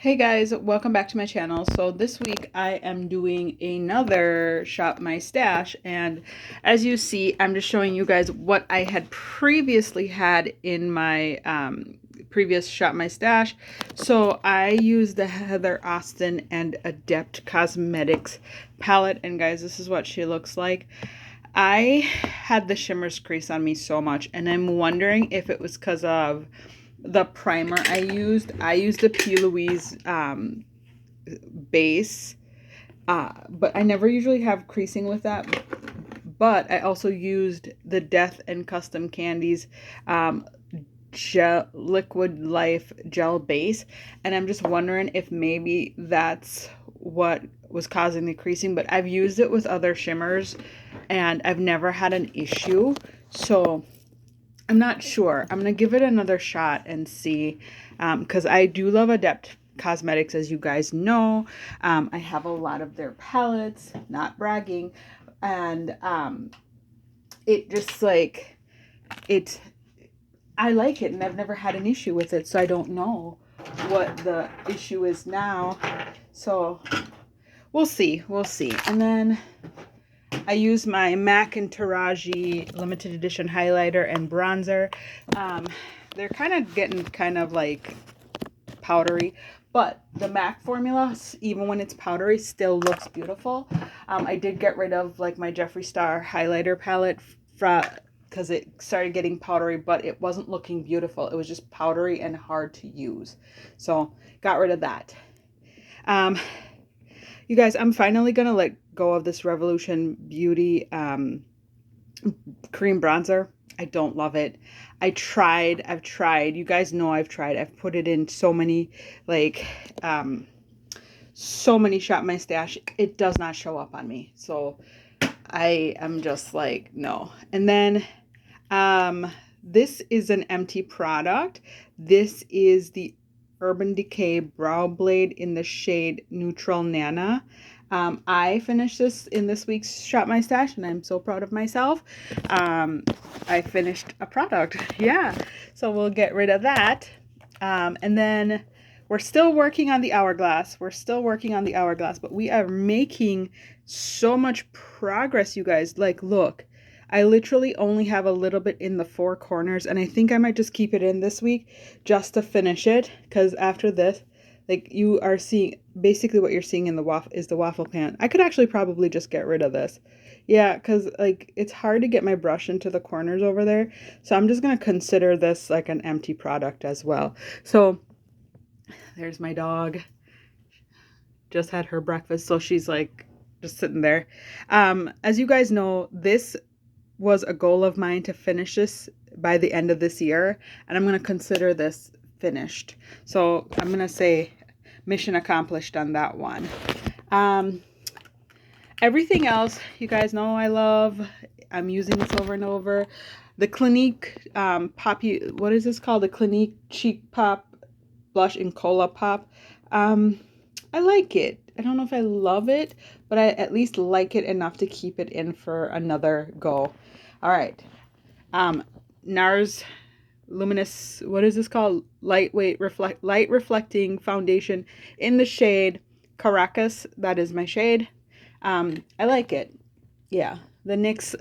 Hey guys, welcome back to my channel. So this week I am doing another Shop My Stash, and as you see, I'm just showing you guys what I had previously had in my previous Shop My Stash. So I used the Heather Austin and Adept Cosmetics palette, and guys, this is what she looks like. I had the shimmers crease on me so much, and I'm wondering if it was because of the primer I used. I used the P. Louise base, but I never usually have creasing with that. But I also used the Death and Custom Candies Liquid Life gel base, and I'm just wondering if maybe that's what was causing the creasing. But I've used it with other shimmers and I've never had an issue, so I'm not sure. I'm gonna give it another shot and see, because I do love Adept Cosmetics, as you guys know. I have a lot of their palettes, not bragging, and it just like it. I like it, and I've never had an issue with it, so I don't know what the issue is now. So we'll see. We'll see. And then I use my MAC and Taraji limited edition highlighter and bronzer. They're kind of getting kind of like powdery, but the MAC formula, even when it's powdery, still looks beautiful. I did get rid of like my Jeffree Star highlighter palette because it started getting powdery, but it wasn't looking beautiful. It was just powdery and hard to use. So got rid of that. You guys, I'm finally going to let go of this Revolution Beauty cream bronzer. I don't love it. I've tried. You guys know I've tried. I've put it in so many, like, so many Shop My Stash. It does not show up on me. So I am just like, no. And then this is an empty product. This is the Urban Decay Brow Blade in the shade Neutral Nana. I finished this in this week's Shop My Stash, and I'm so proud of myself. I finished a product. Yeah. So we'll get rid of that. And then we're still working on the hourglass. But we are making so much progress, you guys. Like, look, I literally only have a little bit in the four corners, and I think I might just keep it in this week just to finish it, because after this, like, you are seeing, basically what you're seeing in the waffle pan. I could actually probably just get rid of this. Yeah, because, like, it's hard to get my brush into the corners over there, so I'm just going to consider this like an empty product as well. So there's my dog. Just had her breakfast, so she's like just sitting there. As you guys know, this was a goal of mine to finish this by the end of this year, and I'm going to consider this finished. So I'm going to say mission accomplished on that one. Everything else, you guys know I love. I'm using this over and over. The Clinique Poppy, what is this called? The Clinique Cheek Pop Blush in Cola Pop. I like it. I don't know if I love it, but I at least like it enough to keep it in for another go. All right. NARS Luminous, what is this called? Light reflecting foundation in the shade Caracas. That is my shade. I like it. Yeah. The NYX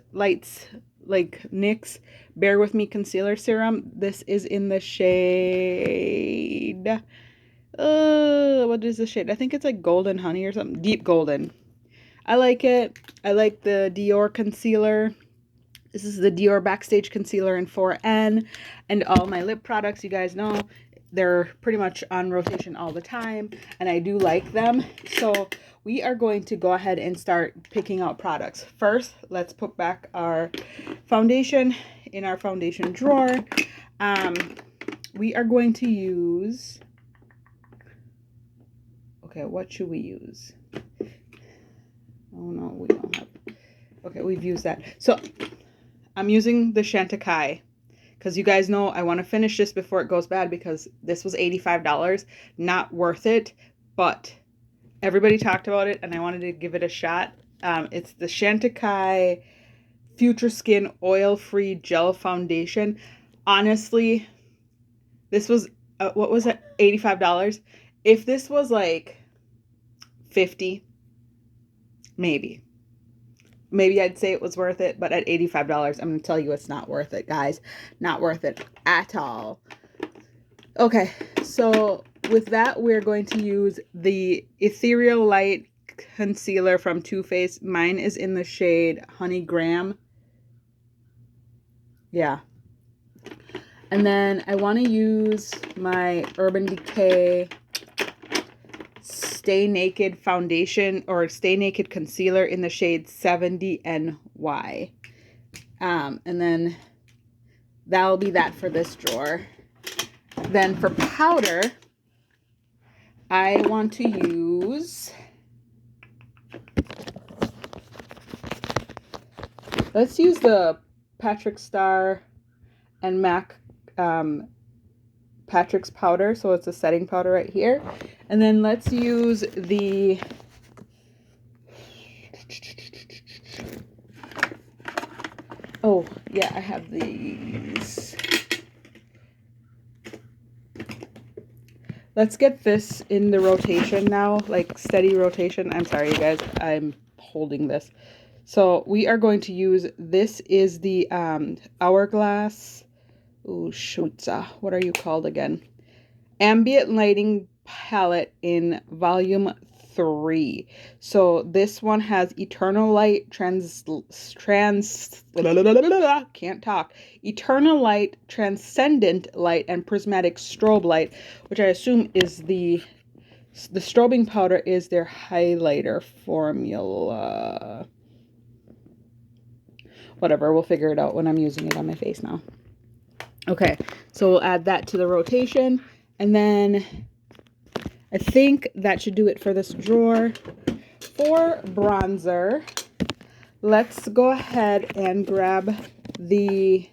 Bear With Me Concealer Serum. This is in the shade, what is the shade? I think it's like Golden Honey or something. Deep Golden. I like it. I like the Dior concealer. This is the Dior Backstage Concealer in 4N. And all my lip products, you guys know, they're pretty much on rotation all the time, and I do like them. So we are going to go ahead and start picking out products. First, let's put back our foundation in our foundation drawer. We are going to use, okay, what should we use? Oh no, we don't have, okay, we've used that. So I'm using the Chantecaille, because you guys know I want to finish this before it goes bad, because this was $85. Not worth it, but everybody talked about it and I wanted to give it a shot. It's the Chantecaille Future Skin Oil-Free Gel Foundation. Honestly, this was, what was it? $85. If this was like 50, maybe. Maybe I'd say it was worth it, but at $85, I'm going to tell you it's not worth it, guys. Not worth it at all. Okay, so with that, we're going to use the Ethereal Light Concealer from Too Faced. Mine is in the shade Honey Graham. Yeah. And then I want to use my Urban Decay Stay Naked Foundation or Stay Naked Concealer in the shade 70NY. And then that'll be that for this drawer. Then for powder, I want to use, let's use the Patrick Star and MAC Patrick's powder. So it's a setting powder right here. And then let's use the oh yeah, I have these. Let's get this in the rotation now, like steady rotation. I'm sorry, you guys, I'm holding this. So we are going to use, this is the Hourglass, oh shoot, what are you called again? Ambient Lighting Palette in Volume 3. So this one has Eternal Light, can't talk. Eternal Light, Transcendent Light, and Prismatic Strobe Light, which I assume is the strobing powder is their highlighter formula. Whatever, we'll figure it out when I'm using it on my face now. Okay, so we'll add that to the rotation. And then I think that should do it for this drawer. For bronzer, let's go ahead and grab the,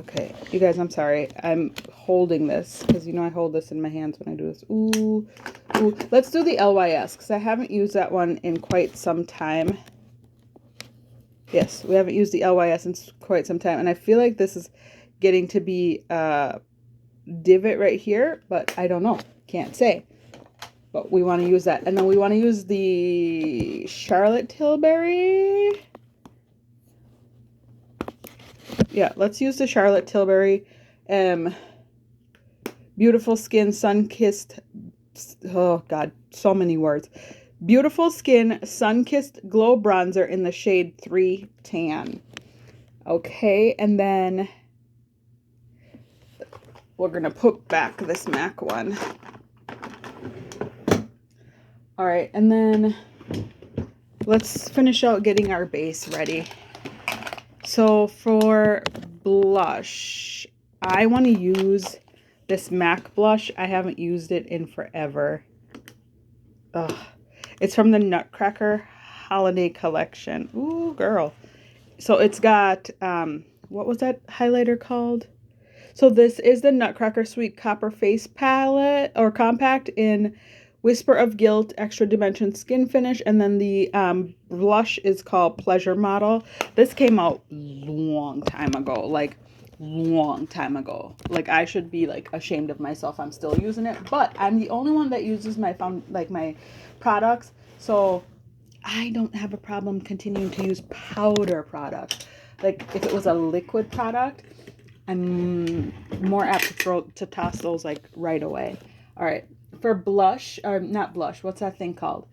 okay, you guys, I'm sorry. I'm holding this because, you know, I hold this in my hands when I do this. Ooh, ooh. Let's do the LYS because I haven't used that one in quite some time. Yes, we haven't used the LYS in quite some time. And I feel like this is getting to be divot right here, but I don't know, can't say, but we want to use that. And then we want to use the Charlotte Tilbury. Yeah, let's use the Charlotte Tilbury Beautiful Skin Sun-Kissed, oh god, so many words, Beautiful Skin Sun-Kissed Glow Bronzer in the shade 3 Tan. Okay, and then we're going to put back this MAC one. All right, and then let's finish out getting our base ready. So for blush, I want to use this MAC blush. I haven't used it in forever. Ugh. It's from the Nutcracker Holiday Collection. Ooh, girl. So it's got, what was that highlighter called? So this is the Nutcracker Sweet Copper Face Palette or Compact in Whisper of Guilt Extra Dimension Skin Finish. And then the blush is called Pleasure Model. This came out long time ago, like long time ago. Like I should be like ashamed of myself. I'm still using it, but I'm the only one that uses my my products. So I don't have a problem continuing to use powder products. Like if it was a liquid product, I'm more apt to toss those like right away. All right, for blush, or not blush, what's that thing called?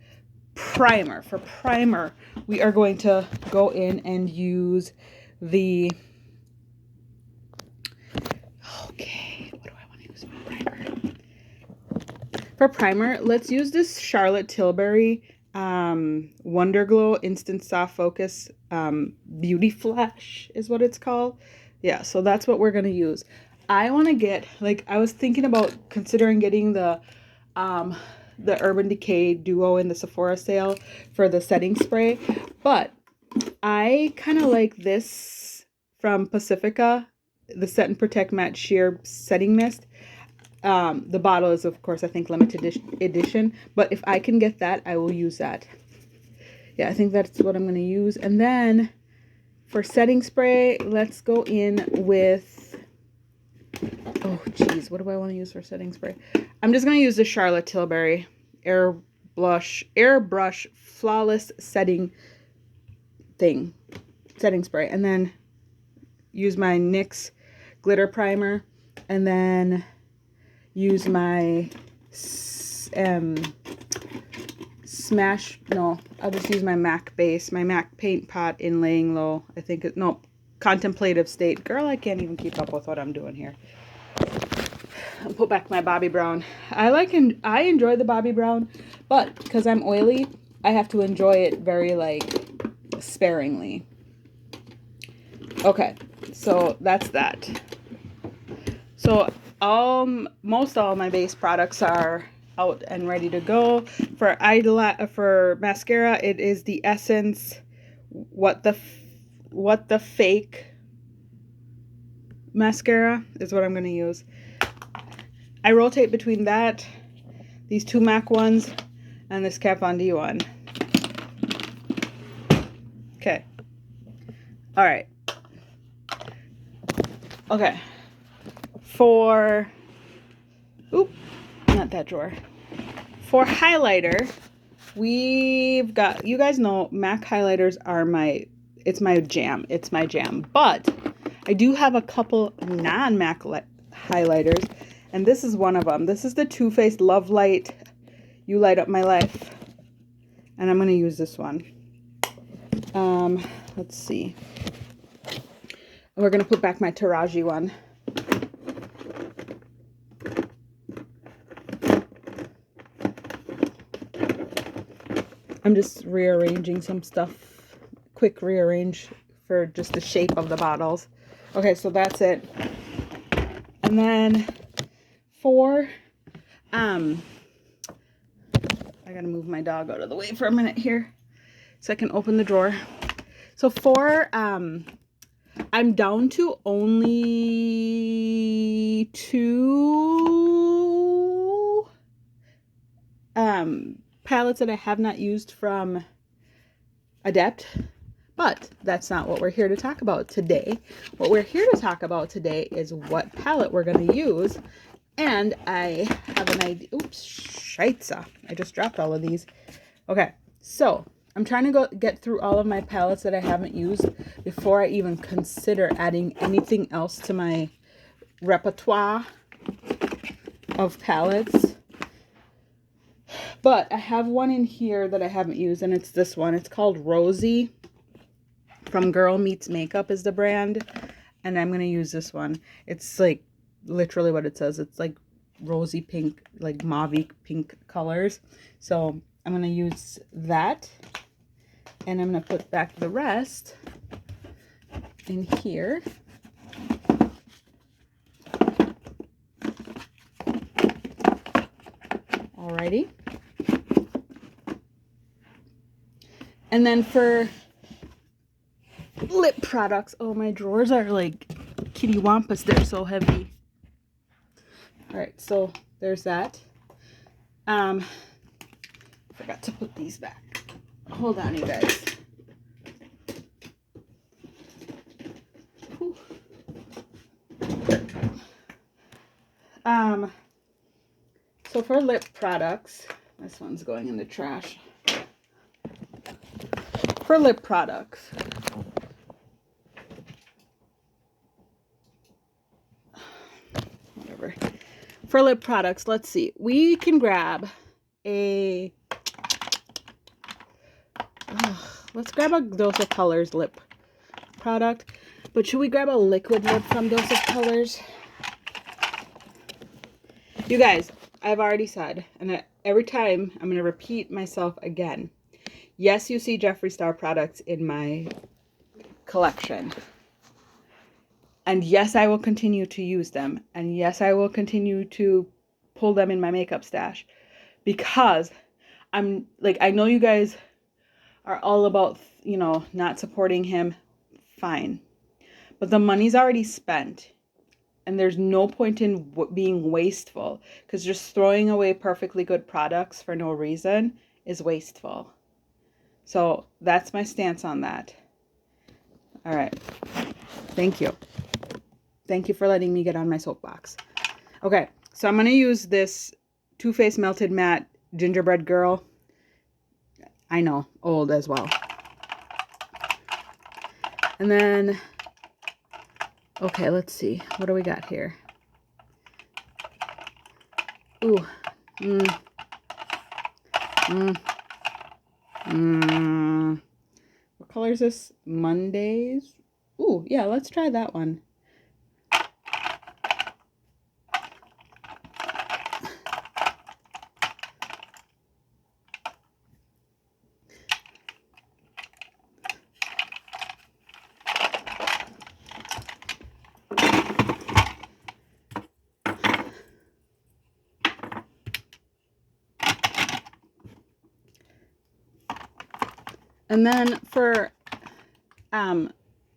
Primer. For primer, we are going to go in and use the, okay, what do I want to use for primer? For primer, let's use this Charlotte Tilbury Wonder Glow Instant Soft Focus Beauty Flash is what it's called. Yeah, so that's what we're going to use. I want to get, like, I was thinking about considering getting the Urban Decay Duo in the Sephora sale for the setting spray, but I kind of like this from Pacifica, the Set and Protect Matte Sheer Setting Mist. The bottle is, of course, I think limited edition, but if I can get that, I will use that. Yeah, I think that's what I'm going to use. And then for setting spray, let's go in with Oh, geez. What do I want to use for setting spray? I'm just going to use the Charlotte Tilbury Airbrush Flawless Setting spray. And then use my NYX glitter primer. And then use my I'll just use my MAC base, my MAC paint pot in Laying Low. I think Contemplative State. Girl, I can't even keep up with what I'm doing here. I'll put back my Bobbi Brown. I enjoy the Bobbi Brown, but because I'm oily, I have to enjoy it very, like, sparingly. Okay, so that's that. So most all my base products are out and ready to go. For mascara, it is the Essence What the Fake mascara is what I'm going to use. I rotate between that, these two MAC ones, and this Kat Von D one. Okay. All right. Okay. Not that drawer. For highlighter, we've got, you guys know MAC highlighters are my jam. It's my jam. But I do have a couple non-MAC highlighters, and this is one of them. This is the Too Faced Love Light You Light Up My Life. And I'm going to use this one. Let's see. We're going to put back my Taraji one. I'm just rearranging some stuff. Quick rearrange for just the shape of the bottles. Okay, so that's it. And then for, I gotta move my dog out of the way for a minute here so I can open the drawer. So for, I'm down to only 2 palettes that I have not used from Adept, but that's not what we're here to talk about today. What we're here to talk about today is what palette we're going to use, and I have an idea. Oops, scheisse. I just dropped all of these. Okay, so I'm trying to get through all of my palettes that I haven't used before I even consider adding anything else to my repertoire of palettes. But I have one in here that I haven't used, and it's this one. It's called Rosie from Girl Meets Makeup is the brand, and I'm going to use this one. It's like literally what it says. It's like rosy pink, like mauve pink colors. So I'm going to use that, and I'm going to put back the rest in here. Alrighty. And then for lip products, oh, my drawers are like kitty wampus. They're so heavy. All right, so there's that. Forgot to put these back. Hold on, you guys. Whew. So for lip products, this one's going in the trash. For lip products, whatever. For lip products, let's see. We can grab let's grab a Dose of Colors lip product. But should we grab a liquid lip from Dose of Colors? You guys, I've already said, and every time I'm going to repeat myself again. Yes, you see Jeffree Star products in my collection. And yes, I will continue to use them. And yes, I will continue to pull them in my makeup stash. Because I'm like, I know you guys are all about, you know, not supporting him. Fine. But the money's already spent. And there's no point in being wasteful. Because just throwing away perfectly good products for no reason is wasteful. So that's my stance on that. All right. Thank you. Thank you for letting me get on my soapbox. Okay, so I'm going to use this Too Faced Melted Matte Gingerbread Girl. I know, old as well. And then, okay, let's see. What do we got here? Ooh. What color is this? Mondays? Ooh, yeah, let's try that one. And then for, I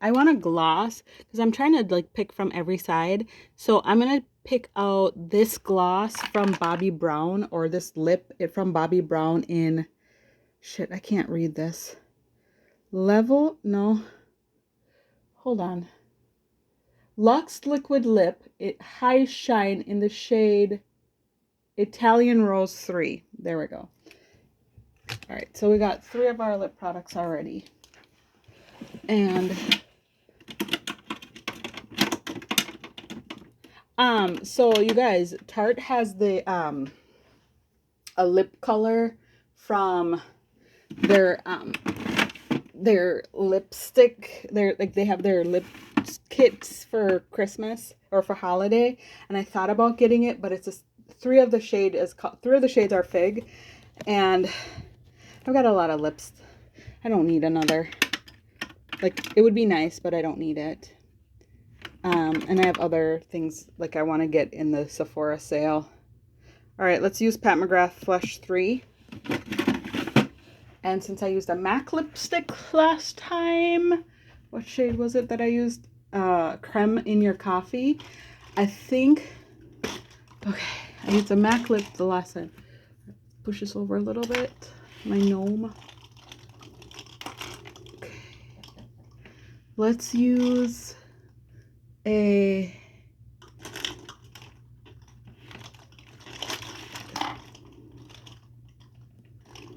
want a gloss because I'm trying to like pick from every side. So I'm going to pick out this gloss from Bobbi Brown, or this lip from Bobbi Brown in, shit, I can't read this. Hold on. Luxe Liquid Lip, High Shine in the shade Italian Rose 3. There we go. All right, so we got 3 of our lip products already. And so you guys, Tarte has the a lip color from their lipstick. They have their lip kits for Christmas or for holiday, and I thought about getting it, but it's just 3 of the shades are Fig, and I've got a lot of lips. I don't need another. Like, it would be nice, but I don't need it. And I have other things like I want to get in the Sephora sale. All right, let's use Pat McGrath Flush 3. And since I used a MAC lipstick last time, what shade was it that I used? Creme in Your Coffee. I think, okay, I used a MAC lip the last time. Push this over a little bit, my gnome. Okay. Let's use a,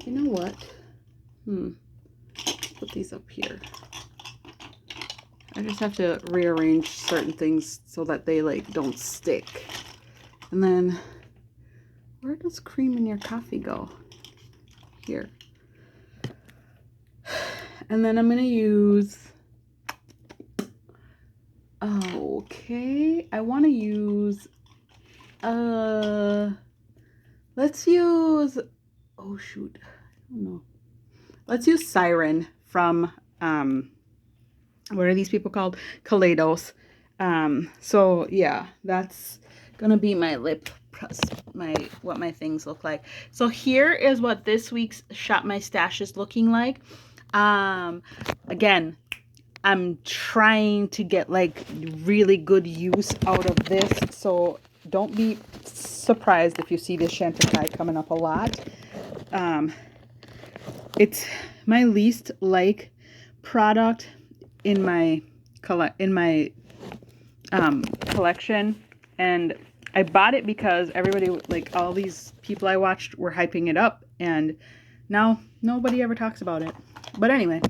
you know what? Put these up here. I just have to rearrange certain things so that they like don't stick. And then, where does Cream in Your Coffee go? Here. And then I'm gonna use, okay, I want to use, let's use, oh shoot, I don't know. Let's use Siren from, what are these people called? Kaleidos. So yeah, that's gonna be my lip press, what my things look like. So here is what this week's Shop My Stash is looking like. Again, I'm trying to get like really good use out of this, so don't be surprised if you see this Chanticleer coming up a lot. It's my least like product in my collection, and I bought it because everybody, like all these people I watched, were hyping it up, and now nobody ever talks about it. But anyway,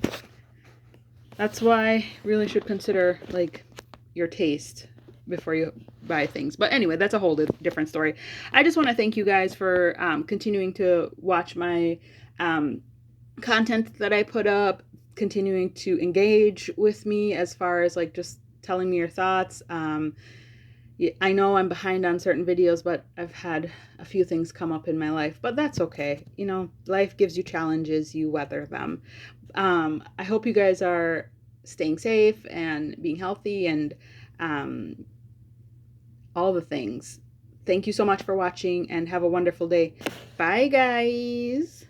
that's why you really should consider like your taste before you buy things. But anyway, that's a whole different story. I just want to thank you guys for continuing to watch my content that I put up, continuing to engage with me as far as like just telling me your thoughts. I know I'm behind on certain videos, but I've had a few things come up in my life, but that's okay. You know, life gives you challenges, you weather them. I hope you guys are staying safe and being healthy and all the things. Thank you so much for watching and have a wonderful day. Bye, guys.